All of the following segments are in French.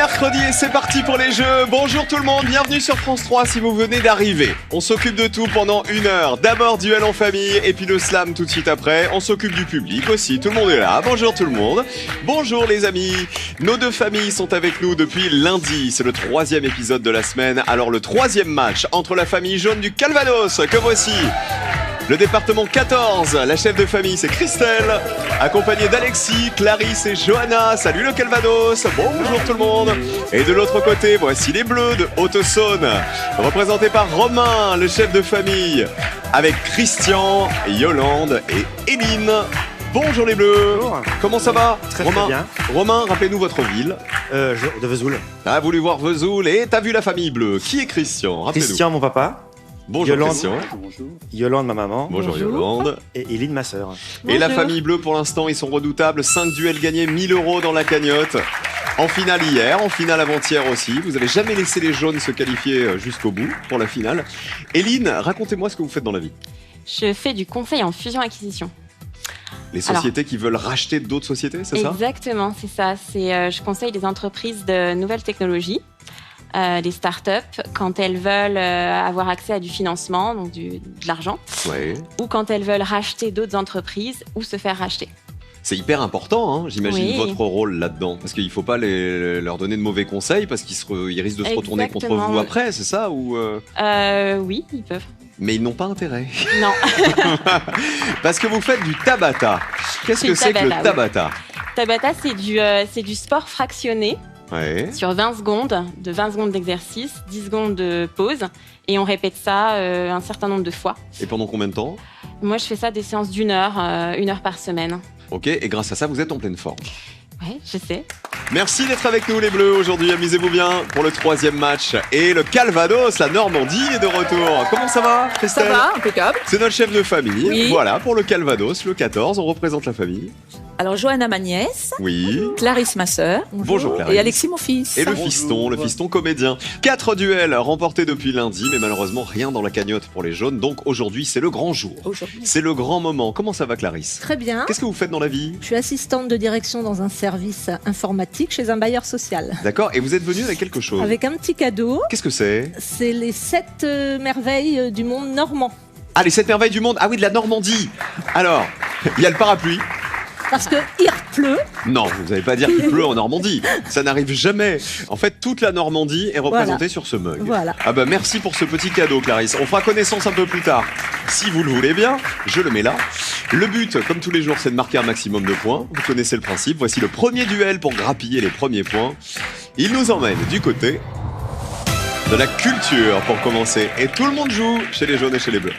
mercredi et c'est parti pour les jeux. Bonjour tout le monde, bienvenue sur France 3 si vous venez d'arriver. On s'occupe de tout pendant 1 heure. D'abord duel en famille et puis le slam tout de suite après. On s'occupe du public aussi, tout le monde est là. Bonjour tout le monde. Bonjour les amis. Nos deux familles sont avec nous depuis lundi. C'est le 3e épisode de la semaine. Alors le 3e match entre la famille jaune du Calvados, que voici. Le département 14, la chef de famille c'est Christelle, accompagnée d'Alexis, Clarisse et Johanna. Salut le Calvados, bonjour tout le monde. Et de l'autre côté, voici les Bleus de Haute-Saône, représentés par Romain, le chef de famille, avec Christian, Yolande et Éline. Bonjour les Bleus. Bonjour. Comment ça va? Très Romain, bien. Romain, rappelez-nous votre ville. De Vesoul. T'as voulu voir Vesoul et t'as vu la famille bleue. Qui est Christian? Rappelez-nous. Christian, mon papa. Bonjour Yolande. Christian. Yolande, ma maman. Bonjour Yolande. Et Éline, ma sœur. Et la famille bleue, pour l'instant, ils sont redoutables. 5 duels gagnés, 1000 € dans la cagnotte. En finale hier, en finale avant-hier aussi. Vous avez jamais laissé les jaunes se qualifier jusqu'au bout pour la finale. Éline, racontez-moi ce que vous faites dans la vie. Je fais du conseil en fusion-acquisition. Les sociétés qui veulent racheter d'autres sociétés, c'est ça? Exactement, c'est ça. Je conseille des entreprises de nouvelles technologies, des startups, quand elles veulent avoir accès à du financement, donc de l'argent, Ouais. ou quand elles veulent racheter d'autres entreprises ou se faire racheter. C'est hyper important, hein, j'imagine, Oui. votre rôle là-dedans. Parce qu'il ne faut pas leur donner de mauvais conseils parce qu'ils risquent de se retourner contre Exactement. vous après, c'est ça ou Oui, ils peuvent. Mais ils n'ont pas intérêt. Non. Parce que vous faites du tabata. Qu'est-ce que c'est que le tabata? Tabata, c'est du sport fractionné Ouais. sur 20 secondes, de 20 secondes d'exercice, 10 secondes de pause, et on répète ça un certain nombre de fois. Et pendant combien de temps? Moi, je fais ça des séances d'1 heure, 1 heure par semaine. Ok, et grâce à ça, vous êtes en pleine forme. Ouais, je sais. Merci d'être avec nous les Bleus aujourd'hui, amusez-vous bien pour le 3e match. Et le Calvados, la Normandie est de retour. Comment ça va, Christelle? Ça va, impeccable. C'est notre chef de famille. Oui. Voilà, pour le Calvados, le 14, on représente la famille. Alors, Johanna, ma nièce, Oui. Clarisse, ma sœur, Bonjour Clarisse. et Alexis, mon fils. Et le fiston comédien. 4 duels remportés depuis lundi, mais malheureusement rien dans la cagnotte pour les jaunes. Donc aujourd'hui, c'est le grand jour. Aujourd'hui. C'est le grand moment. Comment ça va, Clarisse? Très bien. Qu'est-ce que vous faites dans la vie? Je suis assistante de direction dans un service informatique chez un bailleur social. D'accord, et vous êtes venu avec quelque chose. Avec un petit cadeau, Qu'est-ce que c'est? c'est les 7 merveilles du monde normand. Ah, les 7 merveilles du monde. Ah oui, de la Normandie. Alors, il y a le parapluie. Parce que il pleut, Non, vous n'allez pas dire qu'il pleut en Normandie. Ça n'arrive jamais. En fait, toute la Normandie est représentée Voilà. sur ce mug. Voilà. Ah bah merci pour ce petit cadeau, Clarisse. On fera connaissance un peu plus tard. Si vous le voulez bien, je le mets là. Le but, comme tous les jours, c'est de marquer un maximum de points. Vous connaissez le principe. Voici le premier duel pour grappiller les premiers points. Il nous emmène du côté de la culture pour commencer. Et tout le monde joue chez les jaunes et chez les bleus.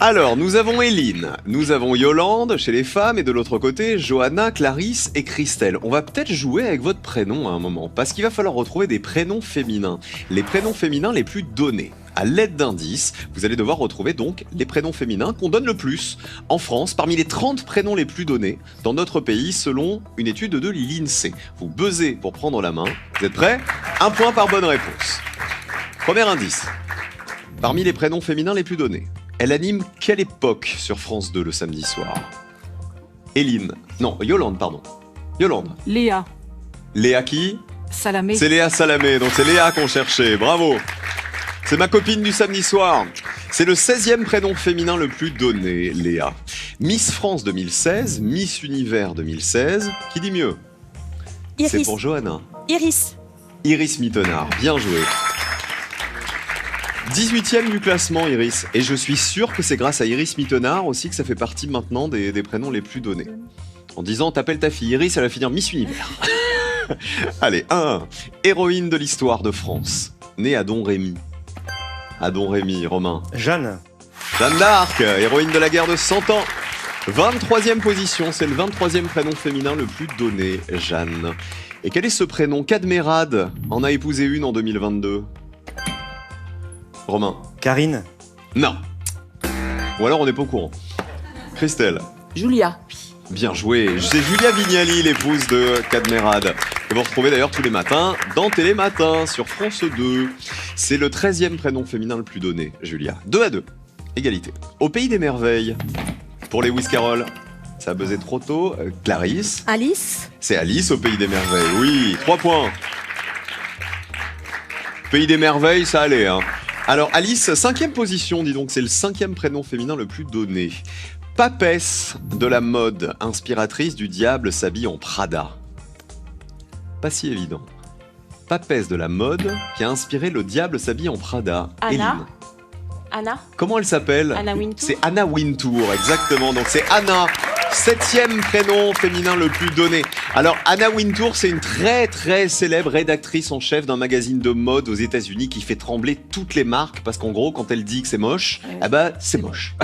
Alors, nous avons Éline, nous avons Yolande chez les femmes et de l'autre côté, Johanna, Clarisse et Christelle. On va peut-être jouer avec votre prénom à un moment, parce qu'il va falloir retrouver des prénoms féminins. Les prénoms féminins les plus donnés. À l'aide d'indices, vous allez devoir retrouver donc les prénoms féminins qu'on donne le plus. En France, parmi les 30 prénoms les plus donnés dans notre pays, selon une étude de l'INSEE. Vous buzzez pour prendre la main. Vous êtes prêts? 1 point par bonne réponse. Premier indice. Parmi les prénoms féminins les plus donnés. Elle anime quelle époque sur France 2 le samedi soir? Éline. Non, Yolande, pardon. Yolande. Léa, Léa qui? Salamé. C'est Léa Salamé, donc c'est Léa qu'on cherchait. Bravo. C'est ma copine du samedi soir. C'est le 16e prénom féminin le plus donné, Léa. Miss France 2016, Miss Univers 2016. Qui dit mieux? C'est Iris. pour Johanna. Iris. Iris Mittenard, bien joué. 18e du classement, Iris. Et je suis sûr que c'est grâce à Iris Mittenard aussi que ça fait partie maintenant des prénoms les plus donnés. En disant, t'appelles ta fille Iris, elle va finir Miss Univers. Allez, 1-1. Héroïne de l'histoire de France. Née à Domrémy. À Domrémy, Romain. Jeanne. Jeanne d'Arc, héroïne de la guerre de 100 ans. 23e position, c'est le 23e prénom féminin le plus donné, Jeanne. Et quel est ce prénom? Cadmerade en a épousé une en 2022. Romain. Karine. Non. Ou alors on n'est pas au courant. Christelle. Julia. Bien joué. C'est Julia Vignali, l'épouse de Cadmerade. Que vous retrouvez d'ailleurs tous les matins dans Télématin sur France 2. C'est le 13e prénom féminin le plus donné, Julia. 2-2. Égalité. Au pays des merveilles. Pour les Carroll. Ça a buzzé trop tôt. Clarisse. Alice. C'est Alice au Pays des Merveilles. Oui, 3 points. Pays des Merveilles, ça allait. Hein. Alors Alice, 5e position, dis donc, c'est le 5e prénom féminin le plus donné. Papesse de la mode, inspiratrice du diable s'habille en Prada. Pas si évident. Papesse de la mode qui a inspiré le diable s'habille en Prada. Anna. Éline. Anna. Comment elle s'appelle? Anna Wintour. C'est Anna Wintour, exactement. Donc c'est Anna, 7e prénom féminin le plus donné. Alors Anna Wintour, c'est une très très célèbre rédactrice en chef d'un magazine de mode aux États-Unis qui fait trembler toutes les marques parce qu'en gros, quand elle dit que c'est moche, ah bah c'est moche.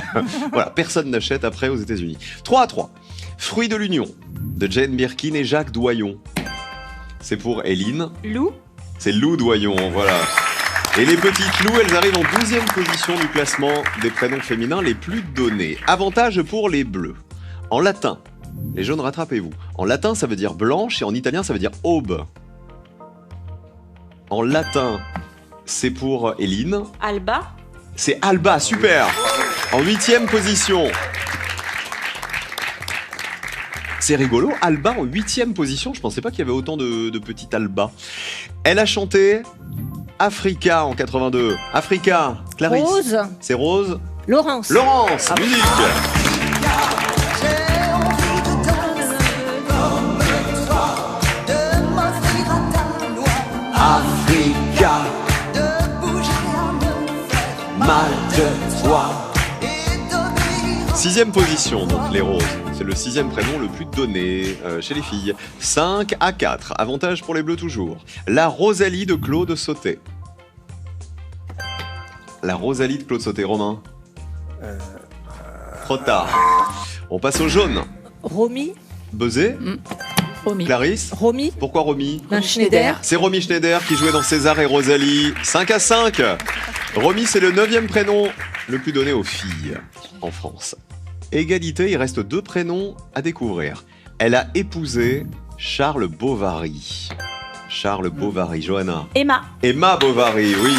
Voilà, personne n'achète après aux États-Unis. 3-3. Fruit de l'Union de Jane Birkin et Jacques Doyon. C'est pour Éline. Lou. C'est Lou Doyon, voilà. Et les petites Lou, elles arrivent en 12e position du classement des prénoms féminins les plus donnés. Avantage pour les bleus. En latin, les jaunes, rattrapez-vous. En latin, ça veut dire blanche et en italien, ça veut dire aube. En latin, c'est pour Éline. Alba. C'est Alba, super. En 8e position. C'est rigolo, Alba en 8e position. Je pensais pas qu'il y avait autant de petites Alba. Elle a chanté Africa en 82. Africa, Clarisse. Rose. C'est Rose. Laurence. Laurence, musique. Africa, mal de toi. 6e position, donc les roses. C'est le 6e prénom le plus donné chez les filles. 5-4. Avantage pour les bleus toujours. La Rosalie de Claude Sauté. La Rosalie de Claude Sauté, Romain. Trop tard. On passe au jaune. Romy. Buzzé. Romy. Clarisse. Romy. Pourquoi Romy? Schneider. C'est Romy Schneider qui jouait dans César et Rosalie. 5-5. Romy, c'est le 9e prénom le plus donné aux filles en France. Égalité, il reste 2 prénoms à découvrir. Elle a épousé Charles Bovary. Charles Bovary, Johanna. Emma. Emma Bovary, oui.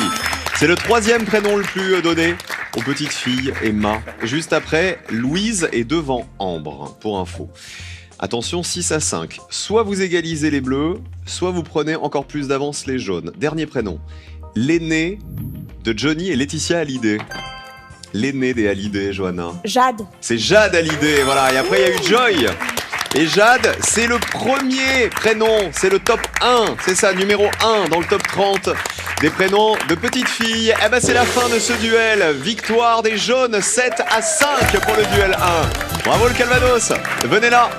C'est le 3e prénom le plus donné aux petites filles, Emma. Juste après, Louise est devant Ambre, pour info. Attention, 6-5. Soit vous égalisez les bleus, soit vous prenez encore plus d'avance les jaunes. Dernier prénom. L'aîné de Johnny et Laetitia Hallyday. L'aîné des Hallyday, Johanna. Jade. C'est Jade Hallyday, voilà. Et après, il y a eu Joy. Et Jade, c'est le premier prénom, c'est le top 1, c'est ça, numéro 1 dans le top 30 des prénoms de petites filles. Eh ben, c'est la fin de ce duel. Victoire des jaunes, 7-5 pour le duel 1. Bravo le Calvados. Venez là,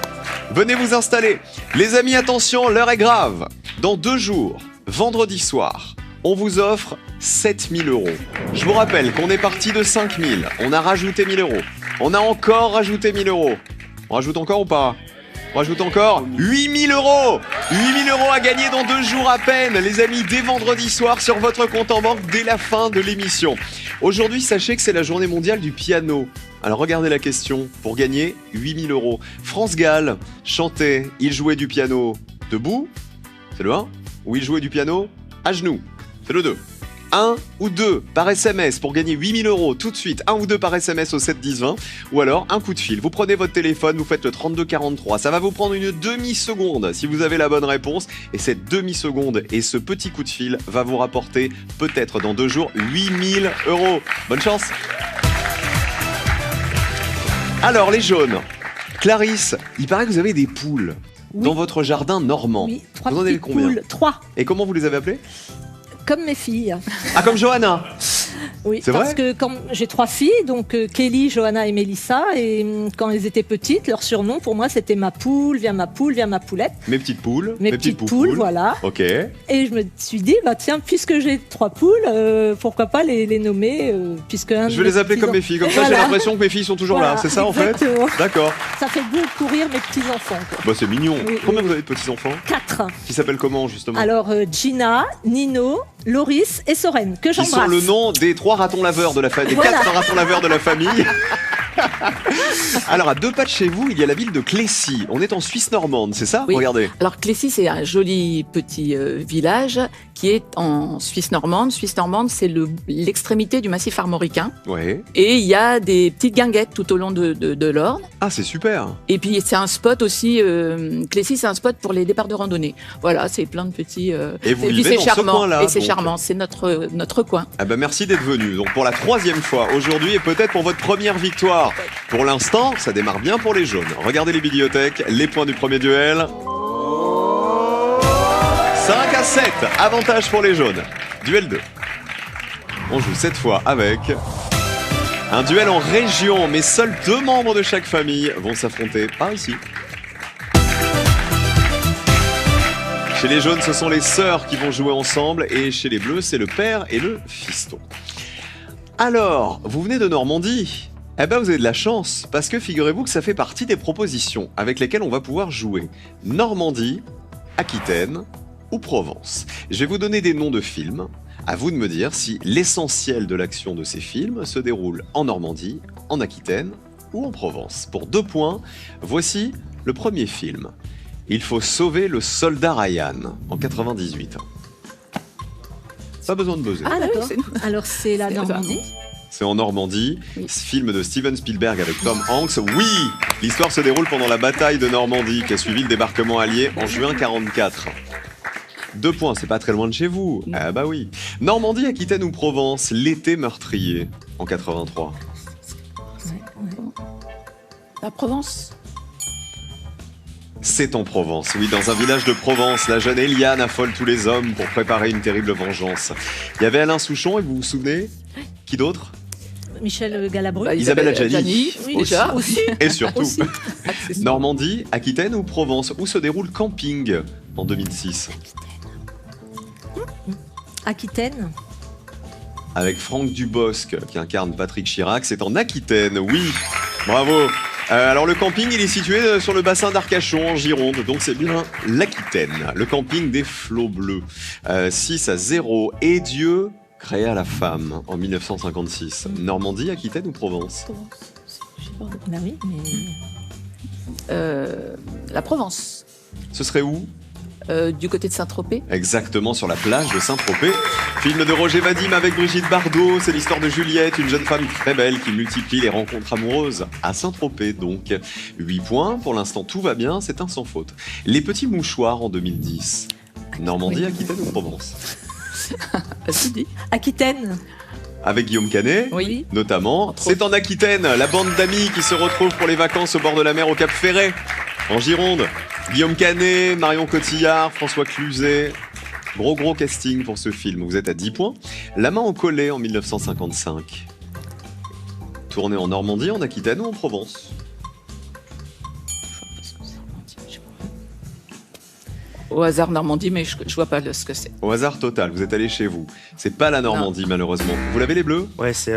venez vous installer. Les amis, attention, l'heure est grave. Dans 2 jours, vendredi soir, on vous offre 7000 €. Je vous rappelle qu'on est parti de 5000. On a rajouté 1000 €. On a encore rajouté 1000 €. On rajoute encore ou pas? On rajoute encore 8000 €. 8000 € à gagner dans 2 jours à peine, les amis, dès vendredi soir sur votre compte en banque dès la fin de l'émission. Aujourd'hui, sachez que c'est la journée mondiale du piano. Alors regardez la question pour gagner 8000 €. France Gall chantait, il jouait du piano debout, c'est le 1, ou il jouait du piano à genoux, c'est le 2. 1 ou 2 par SMS pour gagner 8000 € tout de suite. 1 ou 2 par SMS au 7 10 20. Ou alors un coup de fil. Vous prenez votre téléphone, vous faites le 32 43. Ça va vous prendre une demi-seconde si vous avez la bonne réponse. Et cette demi-seconde et ce petit coup de fil va vous rapporter peut-être dans 2 jours 8000 €. Bonne chance. Alors les jaunes. Clarisse, il paraît que vous avez des poules dans votre jardin normand. Oui, 3 vous en avez petites combien? poules. 3. Et comment vous les avez appelées? Comme mes filles. Ah, comme Johanna. Oui, C'est parce vrai que quand j'ai 3 filles, donc Kelly, Johanna et Mélissa, et quand elles étaient petites, leur surnom pour moi c'était ma poule, viens ma poulette. Mes petites poules. Mes petites poules, voilà. Ok. Et je me suis dit, bah tiens, puisque j'ai 3 poules, pourquoi pas les nommer, puisque Je vais les appeler comme mes filles, comme ça j'ai Voilà. l'impression que mes filles sont toujours là, Voilà, c'est ça en fait? exactement. D'accord. Ça fait beaucoup rire mes petits-enfants. Bah c'est mignon. Oui, Combien oui. vous avez de petits-enfants? 4. Qui s'appellent comment justement? Alors Gina, Nino, Loris et Soren, que Qui sont j'embrasse. le nom des 3 ratons laveurs de la famille, des Voilà. 4 ratons laveurs de la famille. Alors, à 2 pas de chez vous, il y a la ville de Clécy. On est en Suisse normande, c'est ça? Oui. Regardez. Alors Clécy, c'est un joli petit village qui est en Suisse normande. Suisse normande, c'est l'extrémité du massif armoricain. Ouais. Et il y a des petites guinguettes tout au long de l'Orne. Ah, c'est super. Et puis c'est un spot aussi, Clécy, c'est un spot pour les départs de randonnée. Voilà, c'est plein de petits. Et vous puis vivez c'est dans ce charmant. coin-là, Et c'est donc. charmant, c'est notre coin. Ah bah merci d'être venu. Donc pour la 3e fois aujourd'hui et peut-être pour votre première victoire. Pour l'instant, ça démarre bien pour les jaunes. Regardez les bibliothèques, les points du premier duel. 5 à 7, avantage pour les jaunes. Duel 2. On joue cette fois avec un duel en région, mais seuls 2 membres de chaque famille vont s'affronter par ici. Chez les jaunes, ce sont les sœurs qui vont jouer ensemble et chez les bleus, c'est le père et le fiston. Alors, vous venez de Normandie? Eh ben, vous avez de la chance, parce que figurez-vous que ça fait partie des propositions avec lesquelles on va pouvoir jouer. Normandie, Aquitaine ou Provence. Je vais vous donner des noms de films. À vous de me dire si l'essentiel de l'action de ces films se déroule en Normandie, en Aquitaine ou en Provence. Pour 2 points, voici le premier film. Il faut sauver le soldat Ryan en 98. Pas besoin de buzzer. Ah, d'accord. oui, Alors, c'est la c'est Normandie. C'est en Normandie, Oui. film de Steven Spielberg avec Tom Hanks. Oui, l'histoire se déroule pendant la bataille de Normandie qui a suivi le débarquement allié en juin 44. 2 points, c'est pas très loin de chez vous. Non. Ah bah oui. Normandie, Aquitaine ou Provence, l'été meurtrier en 83. La Provence. C'est en Provence, oui, dans un village de Provence, la jeune Eliane affole tous les hommes pour préparer une terrible vengeance. Il y avait Alain Souchon, et vous vous souvenez? Qui d'autre? Michel Galabru. Bah, Isabelle Adjani. Oui, déjà. aussi. Et surtout, Aussi. Normandie, Aquitaine ou Provence, où se déroule Camping en 2006? Aquitaine. Avec Franck Dubosc qui incarne Patrick Chirac, c'est en Aquitaine, oui, bravo. Alors le camping, il est situé sur le bassin d'Arcachon en Gironde, donc c'est bien l'Aquitaine, le camping des flots bleus. 6 à 0, et Dieu créa la femme en 1956. Normandie, Aquitaine ou Provence? Bah oui, mais. La Provence. Ce serait où? Du côté de Saint-Tropez. Exactement, sur la plage de Saint-Tropez. Film de Roger Vadim avec Brigitte Bardot. C'est l'histoire de Juliette, une jeune femme très belle qui multiplie les rencontres amoureuses à Saint-Tropez. Donc, 8 points. Pour l'instant, tout va bien. C'est un sans faute. Les petits mouchoirs en 2010. Normandie, Oui. Aquitaine ou Provence? Vas-y, dis. Aquitaine. Avec Guillaume Canet, Oui. notamment. Entre C'est en Aquitaine, la bande d'amis qui se retrouve pour les vacances au bord de la mer au Cap Ferret, en Gironde. Guillaume Canet, Marion Cotillard, François Cluzet. Gros casting pour ce film. Vous êtes à 10 points. La main au collet en 1955. Tourné en Normandie, en Aquitaine ou en Provence? Au hasard Normandie, mais je vois pas ce que c'est. Au hasard total, vous êtes allé chez vous. C'est pas la Normandie, malheureusement. Vous l'avez les bleus? Ouais, c'est,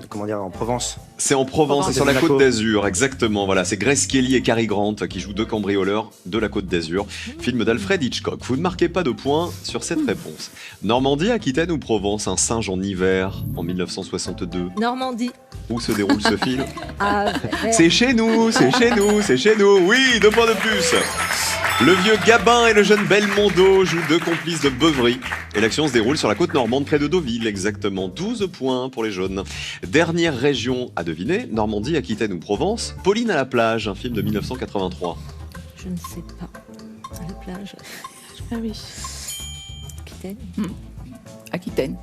comment dire, en Provence. C'est en Provence, Provence. c'est sur la Monaco. Côte d'Azur, exactement. Voilà, c'est Grace Kelly et Cary Grant qui jouent 2 cambrioleurs de la Côte d'Azur. Film d'Alfred Hitchcock. Vous ne marquez pas de points sur cette réponse. Normandie, Aquitaine ou Provence, un singe en hiver en 1962. Normandie. Où se déroule ce film? Ah, C'est chez nous, c'est chez nous, c'est chez nous. Oui, 2 points de plus. Le vieux Gabin et le jeune Belmondo jouent 2 complices de beuverie. Et l'action se déroule sur la côte normande, près de Deauville, exactement. 12 points pour les jaunes. Dernière région à deviner, Normandie, Aquitaine ou Provence. Pauline à la plage, un film de 1983. je ne sais pas. À la plage. Ah oui. Aquitaine. Aquitaine.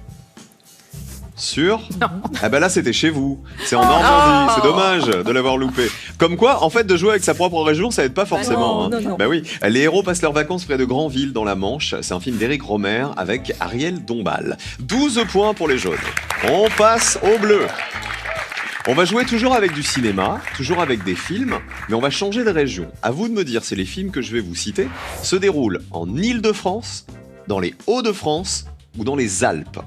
Sûr? Ah bah là c'était chez vous. C'est en Normandie, c'est dommage de l'avoir loupé. Comme quoi, en fait, de jouer avec sa propre région, ça aide pas forcément. non, non. Bah oui, les héros passent leurs vacances près de Granville dans la Manche. C'est un film d'Éric Romer avec Ariel Dombal. 12 points pour les jaunes. On passe au bleu. On va jouer toujours avec du cinéma, toujours avec des films, mais on va changer de région. À vous de me dire si les films que je vais vous citer se déroulent en Île-de-France, dans les Hauts-de-France ou dans les Alpes.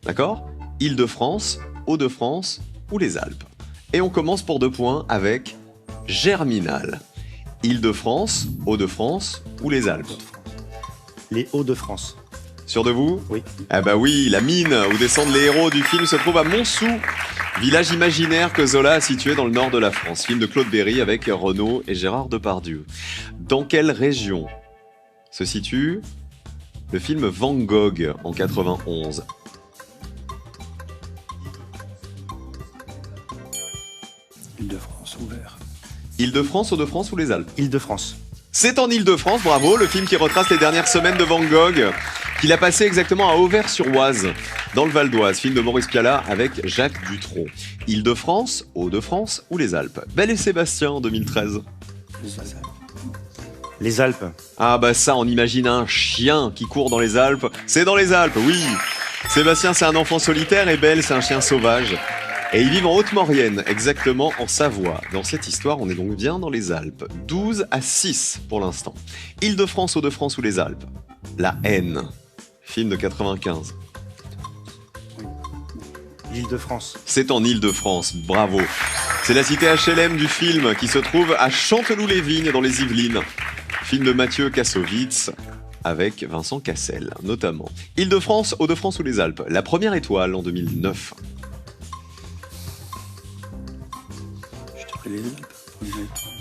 D'accord? Île-de-France, Hauts-de-France ou les Alpes. Et on commence pour 2 points avec Germinal. Île-de-France, Hauts-de-France ou les Alpes. Les Hauts-de-France. Sûr de vous? Oui. Ah bah oui, la mine où descendent les héros du film se trouve à Montsou, village imaginaire que Zola a situé dans le nord de la France. Film de Claude Berry avec Renaud et Gérard Depardieu. Dans quelle région se situe le film Van Gogh en 91? Île-de-France, ouvert. Île-de-France, Hauts-de-France ou les Alpes? Île-de-France. C'est en Île-de-France, bravo, le film qui retrace les dernières semaines de Van Gogh, qu'il a passé exactement à Auvers-sur-Oise, dans le Val d'Oise, film de Maurice Pialat avec Jacques Dutronc. Île-de-France, Hauts-de-France ou les Alpes? Belle et Sébastien en 2013. Les Alpes. Ah bah ça, on imagine un chien qui court dans les Alpes. C'est dans les Alpes, oui. Sébastien, c'est un enfant solitaire et Belle, c'est un chien sauvage. Et ils vivent en Haute-Maurienne, exactement en Savoie. Dans cette histoire, on est donc bien dans les Alpes. 12-6 pour l'instant. Île-de-France, Hauts-de-France ou les Alpes? La haine. Film de 95. L'Île-de-France. C'est en Île-de-France, bravo. C'est la cité HLM du film qui se trouve à Chanteloup-les-Vignes dans les Yvelines. Film de Mathieu Kassovitz avec Vincent Cassel, notamment. Île-de-France, Hauts-de-France ou les Alpes? La première étoile en 2009. Je dirais les Alpes. Première étoile,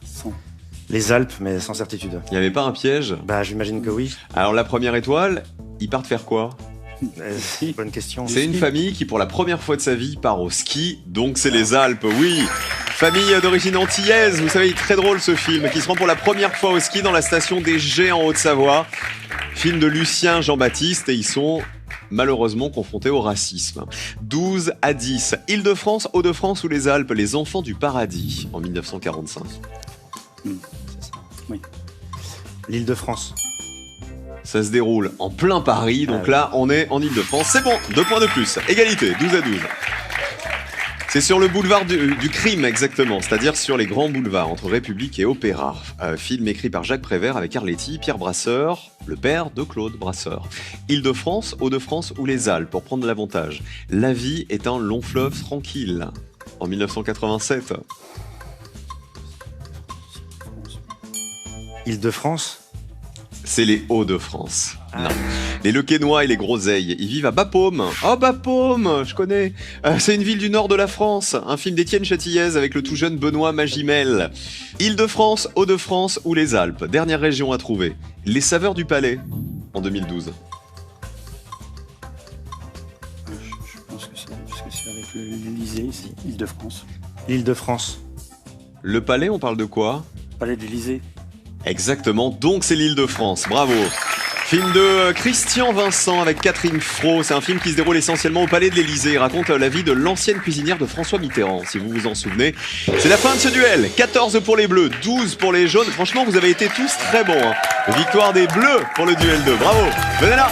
sans. Les Alpes, mais sans certitude. Il n'y avait pas un piège? Bah, j'imagine que oui. Alors la première étoile, ils partent faire quoi? Bonne question. C'est une famille qui pour la première fois de sa vie part au ski, donc c'est les Alpes, oui. Famille d'origine antillaise, vous savez, il est très drôle ce film, qui se rend pour la première fois au ski dans la station des Gets en Haute-Savoie. Film de Lucien Jean-Baptiste et ils sont malheureusement confrontés au racisme. 12-10. Île-de-France, Hauts-de-France ou les Alpes, les enfants du paradis en 1945. C'est ça. Oui. L'Île-de-France. Ça se déroule en plein Paris, donc Ah oui. là on est en Île-de-France. C'est bon, 2 points de plus. Égalité, 12-12. C'est sur le boulevard du crime exactement, c'est-à-dire sur les grands boulevards entre République et Opéra. Film écrit par Jacques Prévert avec Arletty, Pierre Brasseur, le père de Claude Brasseur. Île-de-France, Hauts-de-France ou les Alpes pour prendre l'avantage. La vie est un long fleuve tranquille. En 1987. Île-de-France. C'est les Hauts-de-France. Ah. Non. Les Lequesnois et les Groseilles, ils vivent à Bapaume. Oh, Bapaume, je connais. C'est une ville du nord de la France. Un film d'Étienne Châtillaise avec le tout jeune Benoît Magimel. Île-de-France, Hauts-de-France ou les Alpes. Dernière région à trouver. Les Saveurs du Palais, en 2012. Je pense que c'est parce que c'est avec l'Élysée ici, Île-de-France. L'Île-de-France. Le Palais, on parle de quoi? Palais de l'Élysée. Exactement, donc c'est l'Île-de-France. Bravo. Film de Christian Vincent avec Catherine Fro. C'est un film qui se déroule essentiellement au Palais de l'Élysée. Il raconte la vie de l'ancienne cuisinière de François Mitterrand, si vous vous en souvenez. C'est la fin de ce duel. 14 pour les Bleus, 12 pour les Jaunes. Franchement, vous avez été tous très bons. Hein. Victoire des Bleus pour le duel 2. Bravo. Venez là.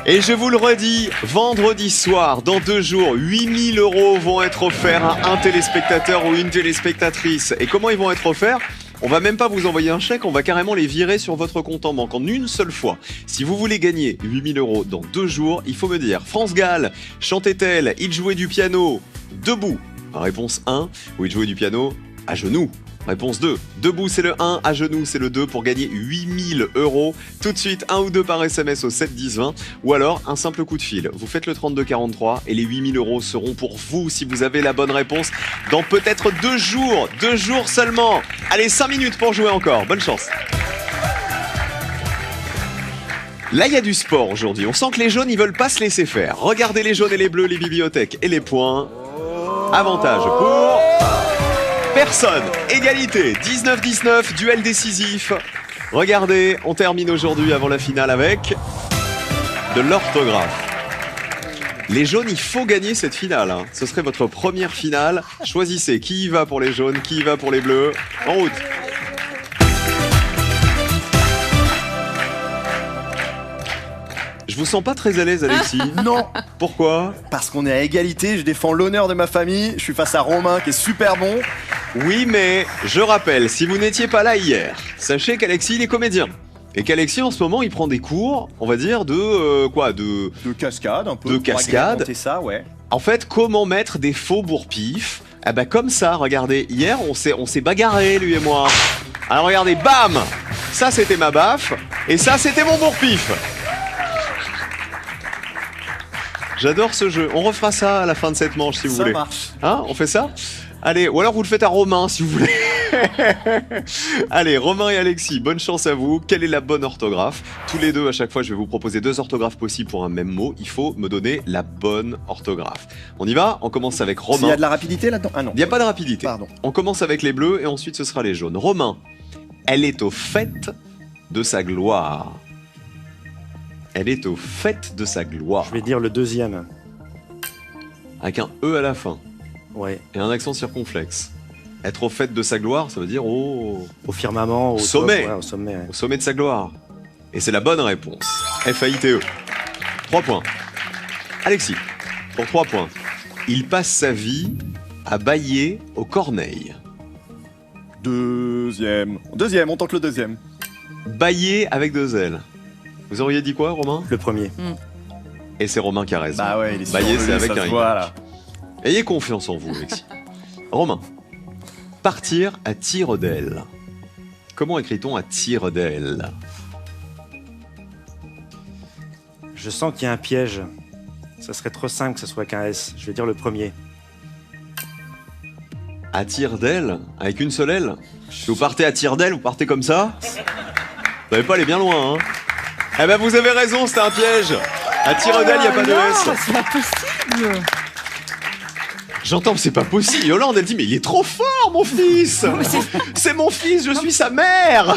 Et je vous le redis, vendredi soir, dans 2 jours, 8 000 € vont être offerts à un téléspectateur ou une téléspectatrice. Et comment ils vont être offerts ? On va même pas vous envoyer un chèque, on va carrément les virer sur votre compte en banque en une seule fois. Si vous voulez gagner 8 000 € dans 2 jours, il faut me dire France Gall chantait-elle, il jouait du piano debout. Réponse 1, ou il jouait du piano à genoux. Réponse 2, debout c'est le 1, à genoux c'est le 2 pour gagner 8 000 €. Tout de suite, 1 ou 2 par SMS au 7 10 20 ou alors un simple coup de fil. Vous faites le 32 43 et les 8 000 € seront pour vous si vous avez la bonne réponse dans peut-être 2 jours seulement. Allez, 5 minutes pour jouer encore, bonne chance. Là, il y a du sport aujourd'hui. On sent que les jaunes, ils veulent pas se laisser faire. Regardez les jaunes et les bleus, les bibliothèques et les points. Avantage pour personne. Égalité. 19-19, duel décisif. Regardez, on termine aujourd'hui avant la finale avec de l'orthographe. Les jaunes, il faut gagner cette finale. Hein. Ce serait votre première finale. Choisissez qui y va pour les jaunes, qui y va pour les bleus. En route. Je vous sens pas très à l'aise, Alexis. Non, Pourquoi ? parce qu'on est à égalité, je défends l'honneur de ma famille, je suis face à Romain qui est super bon. Oui, mais je rappelle, si vous n'étiez pas là hier, sachez qu'Alexis, il est comédien. Et qu'Alexis, en ce moment, il prend des cours, on va dire, de De cascade un peu. De pour cascade. agrémenter ça, ouais. En fait, comment mettre des faux bourre-pif. Ah bah comme ça, regardez, hier, on s'est bagarré, lui et moi. Alors regardez, bam ! Ça, c'était ma baffe. Et ça, c'était mon bourre-pif. J'adore ce jeu. On refera ça à la fin de cette manche si vous voulez. Ça marche. Hein, on fait ça? Allez, ou alors vous le faites à Romain si vous voulez. Allez, Romain et Alexis, bonne chance à vous. Quelle est la bonne orthographe? Tous les deux, à chaque fois, je vais vous proposer 2 orthographes possibles pour un même mot. Il faut me donner la bonne orthographe. On y va? On commence avec Il y Romain. a de la rapidité là-dedans? Ah non. Il n'y a pas de rapidité. Pardon. On commence avec les bleus et ensuite ce sera les jaunes. Romain, elle est au fait de sa gloire. Elle est au fait de sa gloire. Je vais dire le deuxième. Avec un E à la fin Ouais. et un accent circonflexe. Être au fait de sa gloire, ça veut dire au Au firmament, au sommet. top, ouais, au sommet. Ouais. sommet de sa gloire. Et c'est la bonne réponse. F-A-I-T-E. 3 points. Alexis, pour 3 points. Il passe sa vie à bailler aux corneilles. Deuxième, on tente le deuxième. Bailler avec 2 L. Vous auriez dit quoi, Romain? Le premier. Et c'est Romain qui a raison. Bah ouais, il est Bailler, sûr, c'est avec ça un se I. voit, là. Ayez confiance en vous, Alexis. Romain. Partir à tire d'aile. Comment écrit-on à tire d'aile? Je sens qu'il y a un piège. Ça serait trop simple que ce soit qu'un S. Je vais dire le premier. À tire d'aile? Avec une seule aile? Si vous partez à tire d'aile, vous partez comme ça? Vous n'allez pas aller bien loin, hein? Eh ben vous avez raison, c'était un piège. À tire d'aile, il n'y a pas de S. C'est pas possible. J'entends, c'est pas possible. Yolande, elle dit, mais il est trop fort, mon fils. C'est mon fils, je suis sa mère.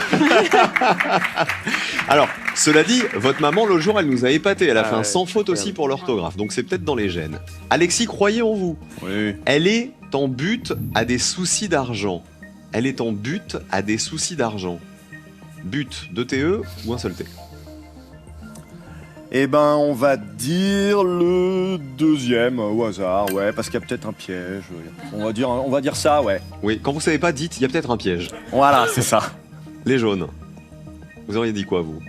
Alors, cela dit, votre maman, le jour, elle nous a épatés. Elle a fait un ouais, sans faute aussi superbe. pour l'orthographe. Donc c'est peut-être dans les gènes. Alexis, croyez en vous. Oui. Elle est en but à des soucis d'argent. Elle est en but à des soucis d'argent. But, 2 TE ou un seul T? Eh ben, on va dire le deuxième au hasard, ouais, parce qu'il y a peut-être un piège. On va dire ça, ouais. Oui, quand vous savez pas, dites, il y a peut-être un piège. Voilà, c'est ça. Les jaunes. Vous auriez dit quoi, vous?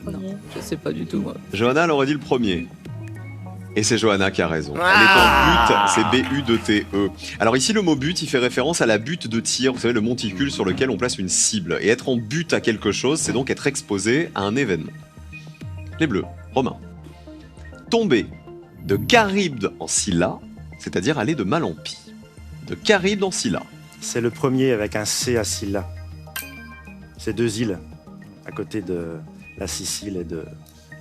Non, je sais pas du tout. Moi. Johanna, elle aurait dit le premier. Et c'est Johanna qui a raison. Elle est en but, c'est B-U-T-E. Alors ici, le mot but, il fait référence à la butte de tir, vous savez, le monticule sur lequel on place une cible. Et être en but à quelque chose, c'est donc être exposé à un événement. Les bleus, Romain. Tomber de Charybde en Scylla, c'est-à-dire aller de mal en pis. De Charybde en Scylla. C'est le premier avec un C à Scylla. C'est 2 îles à côté de la Sicile et de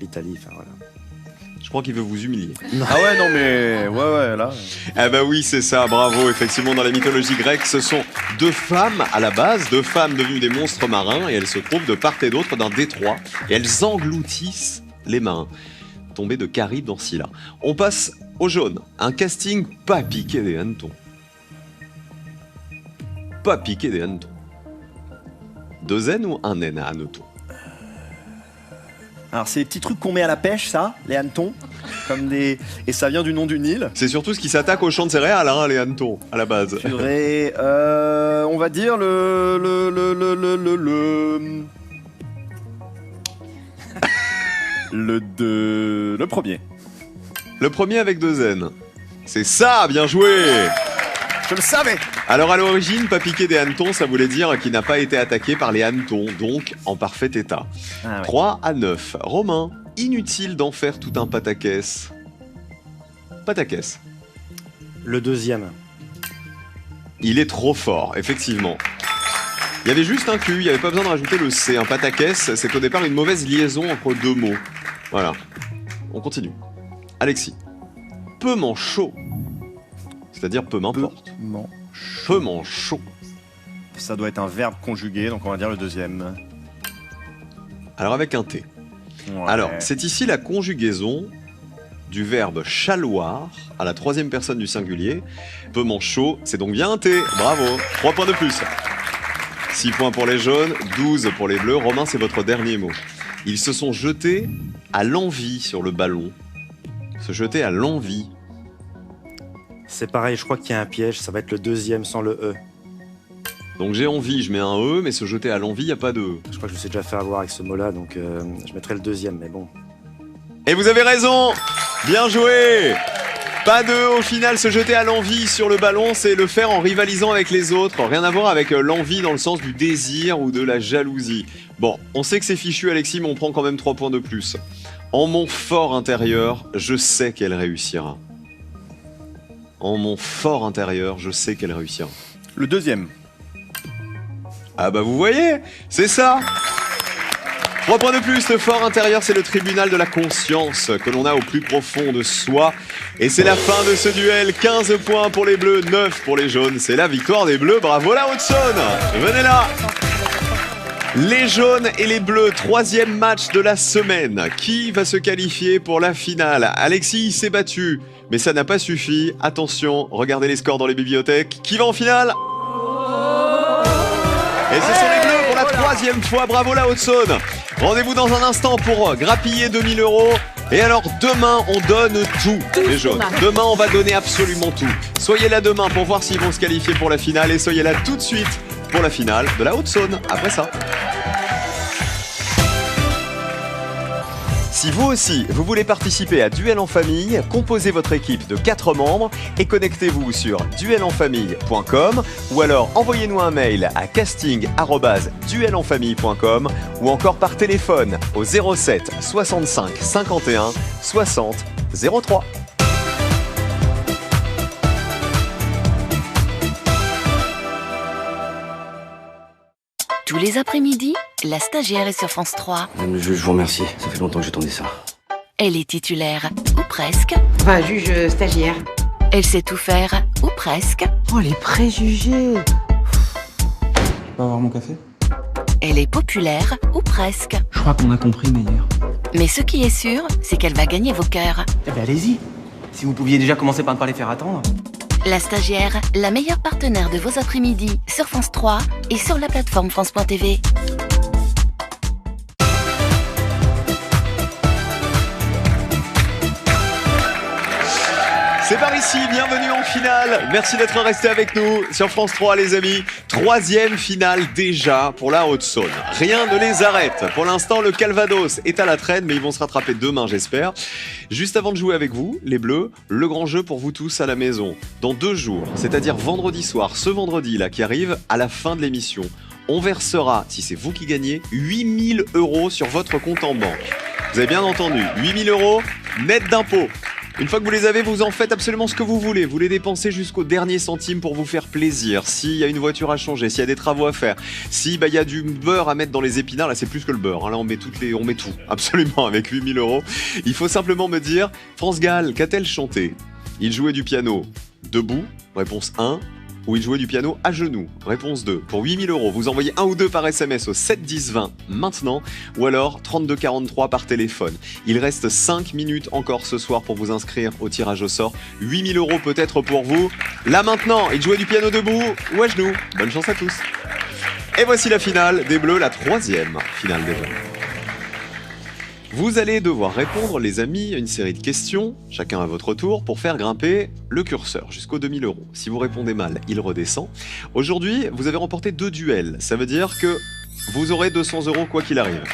l'Italie. Enfin, voilà. Je crois qu'il veut vous humilier. Ah ouais, non mais... Ouais, là... Ah bah oui, c'est ça, bravo. Effectivement, dans la mythologie grecque, ce sont 2 femmes à la base, 2 femmes devenues des monstres marins, et elles se trouvent de part et d'autre d'un détroit, et elles engloutissent les marins. Tombées de Charybde en Scylla. On passe au jaune. Un casting pas piqué des hannetons. Pas piqué des hannetons. 2 N ou un N à hanneton? Alors, c'est les petits trucs qu'on met à la pêche, ça, les hannetons, comme des... Et ça vient du nom d'une île. C'est surtout ce qui s'attaque aux champs de céréales, hein, les hannetons, à la base. Purée, on va dire le premier. Le premier avec 2 N. C'est ça, bien joué! Je le savais. Alors à l'origine, pas piqué des hannetons, ça voulait dire qu'il n'a pas été attaqué par les hannetons, donc en parfait état. Ah ouais. 3 à 9. Romain, inutile d'en faire tout un pataquès. Pataquès. Le deuxième. Il est trop fort, effectivement. Il y avait juste un Q, il n'y avait pas besoin de rajouter le C. Un pataquès, c'est au départ une mauvaise liaison entre 2 mots. Voilà. On continue. Alexis. Peu manchot. C'est-à-dire peu m'importe. Peu manchot. Ça doit être un verbe conjugué, donc on va dire le deuxième. Alors avec un T. Ouais. Alors, c'est ici la conjugaison du verbe chaloir à la 3e personne du singulier. Peu manchot, c'est donc bien un T. Bravo. 3 points de plus. 6 points pour les jaunes, 12 pour les bleus. Romain, c'est votre dernier mot. Ils se sont jetés à l'envie sur le ballon. Se jeter à l'envie. C'est pareil, je crois qu'il y a un piège. Ça va être le deuxième sans le E. Donc j'ai envie, je mets un E, mais se jeter à l'envie, il n'y a pas de E. Je crois que je me suis déjà fait avoir avec ce mot-là, donc je mettrai le deuxième, mais bon. Et vous avez raison! Bien joué! Pas de, au final, se jeter à l'envie sur le ballon, c'est le faire en rivalisant avec les autres. Rien à voir avec l'envie dans le sens du désir ou de la jalousie. Bon, on sait que c'est fichu, Alexis, mais on prend quand même 3 points de plus. En mon fort intérieur, je sais qu'elle réussira. En mon fort intérieur, je sais qu'elle réussira. Le deuxième. Ah bah vous voyez, c'est ça. 3 points de plus, le fort intérieur, c'est le tribunal de la conscience que l'on a au plus profond de soi. Et c'est la fin de ce duel, 15 points pour les bleus, 9 pour les jaunes. C'est la victoire des bleus, bravo la Haute-Saône. Venez là. Les jaunes et les bleus, 3e match de la semaine. Qui va se qualifier pour la finale? Alexis s'est battu, mais ça n'a pas suffi. Attention, regardez les scores dans les bibliothèques. Qui va en finale? Et ce sont les bleus pour la 3e fois, bravo la Haute-Saône. Rendez-vous dans un instant pour grappiller 2000 €. Et alors demain on donne tout, les jaunes. Demain on va donner absolument tout. Soyez là demain pour voir s'ils vont se qualifier pour la finale. Et soyez là tout de suite pour la finale de la Haute-Saône, après ça. Si vous aussi, vous voulez participer à Duel en famille, composez votre équipe de 4 membres et connectez-vous sur duelenfamille.com ou alors envoyez-nous un mail à casting@duelenfamille.com ou encore par téléphone au 07 65 51 60 03. Tous les après-midi, la stagiaire est sur France 3. Madame le juge, je vous remercie. Ça fait longtemps que j'attendais ça. Elle est titulaire, ou presque. Enfin, juge stagiaire. Elle sait tout faire, ou presque. Oh, les préjugés. Je peux avoir mon café? Elle est populaire, ou presque. Je crois qu'on a compris, meilleur. Mais ce qui est sûr, c'est qu'elle va gagner vos cœurs. Eh ben allez-y. Si vous pouviez déjà commencer par ne pas les faire attendre. La stagiaire, la meilleure partenaire de vos après-midi sur France 3 et sur la plateforme France.tv. C'est par ici, bienvenue en finale. Merci d'être resté avec nous sur France 3 les amis. 3e finale déjà pour la Haute-Saône. Rien ne les arrête. Pour l'instant, le Calvados est à la traîne, mais ils vont se rattraper demain, j'espère. Juste avant de jouer avec vous, les Bleus, le grand jeu pour vous tous à la maison. Dans 2 jours, c'est-à-dire vendredi soir, ce vendredi là qui arrive à la fin de l'émission, on versera, si c'est vous qui gagnez, 8000 € sur votre compte en banque. Vous avez bien entendu, 8000 € net d'impôts. Une fois que vous les avez, vous en faites absolument ce que vous voulez. Vous les dépensez jusqu'au dernier centime pour vous faire plaisir. S'il y a une voiture à changer, s'il y a des travaux à faire, s'il y a du beurre à mettre dans les épinards, là c'est plus que le beurre. Hein. Là on met tout, absolument, avec 8000 €. Il faut simplement me dire, France Gall, qu'a-t-elle chanté? Il jouait du piano debout, réponse 1. Ou il jouait du piano à genoux, réponse 2. Pour 8000 €, vous envoyez 1 ou 2 par SMS au 7 10 20 maintenant, ou alors 32 43 par téléphone. Il reste 5 minutes encore ce soir pour vous inscrire au tirage au sort. 8000 € peut-être pour vous. Là maintenant, il jouait du piano debout ou à genoux. Bonne chance à tous. Et voici la finale des Bleus, la 3e finale des Bleus. Vous allez devoir répondre, les amis, à une série de questions, chacun à votre tour, pour faire grimper le curseur jusqu'aux 2000 €. Si vous répondez mal, il redescend. Aujourd'hui, vous avez remporté 2 duels. Ça veut dire que vous aurez 200 € quoi qu'il arrive.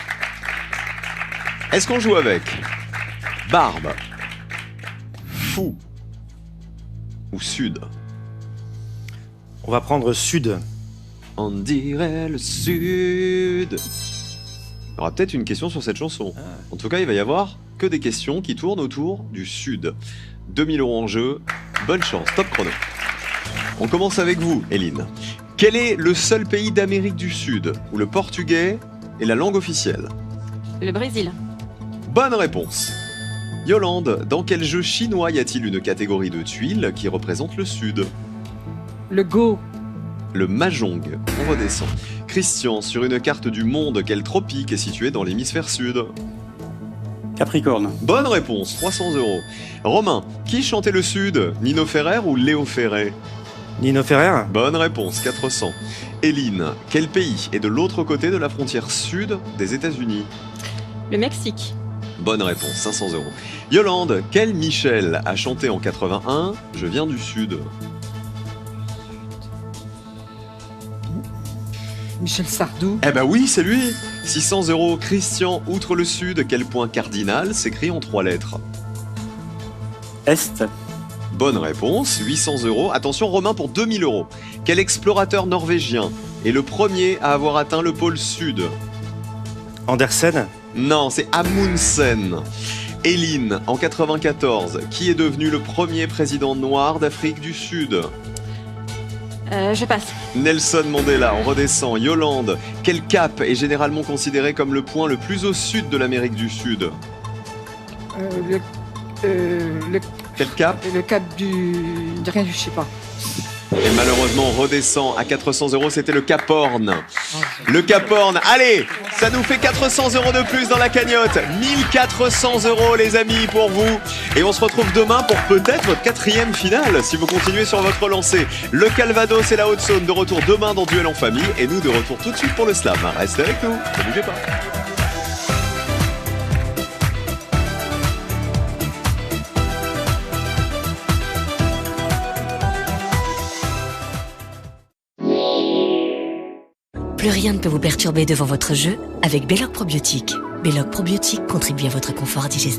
Est-ce qu'on joue avec Barbe, Fou ou Sud? On va prendre Sud. On dirait le Sud. Il y aura peut-être une question sur cette chanson. En tout cas, il va y avoir que des questions qui tournent autour du Sud. 2000 € en jeu. Bonne chance, top chrono. On commence avec vous, Eline. Quel est le seul pays d'Amérique du Sud où le portugais est la langue officielle? Le Brésil. Bonne réponse. Yolande, dans quel jeu chinois y a-t-il une catégorie de tuiles qui représente le Sud? Le Go. Le Mahjong. On redescend. Christian, sur une carte du monde, quel tropique est situé dans l'hémisphère sud? Capricorne. Bonne réponse, 300 €. Romain, qui chantait le Sud? Nino Ferrer ou Léo Ferré? Nino Ferrer. Bonne réponse, 400. Éline, quel pays est de l'autre côté de la frontière sud des États-Unis? Le Mexique. Bonne réponse, 500 €. Yolande, quel Michel a chanté en 81 « Je viens du Sud » Michel Sardou. Eh ben oui, c'est lui. 600 €. Christian, outre le Sud, quel point cardinal s'écrit en 3 lettres? Est. Bonne réponse, 800 €. Attention Romain pour 2000 €. Quel explorateur norvégien est le premier à avoir atteint le pôle sud? Andersen? Non, c'est Amundsen. Eline, en 94, qui est devenu le premier président noir d'Afrique du Sud? Je passe. Nelson Mandela, on redescend. Yolande, quel cap est généralement considéré comme le point le plus au sud de l'Amérique du Sud? Quel cap? Le cap du rien, je sais pas. Et malheureusement, on redescend à 400 €, c'était le Cap Horn. Le Cap Horn, allez, ça nous fait 400 € de plus dans la cagnotte. 1400 € les amis pour vous. Et on se retrouve demain pour peut-être votre 4e finale, si vous continuez sur votre lancée. Le Calvados et la Haute-Saône de retour demain dans Duel en famille. Et nous de retour tout de suite pour le slam. Restez avec nous, ne bougez pas. Plus rien ne peut vous perturber devant votre jeu avec Belloc Probiotique. Belloc Probiotique contribue à votre confort digestif.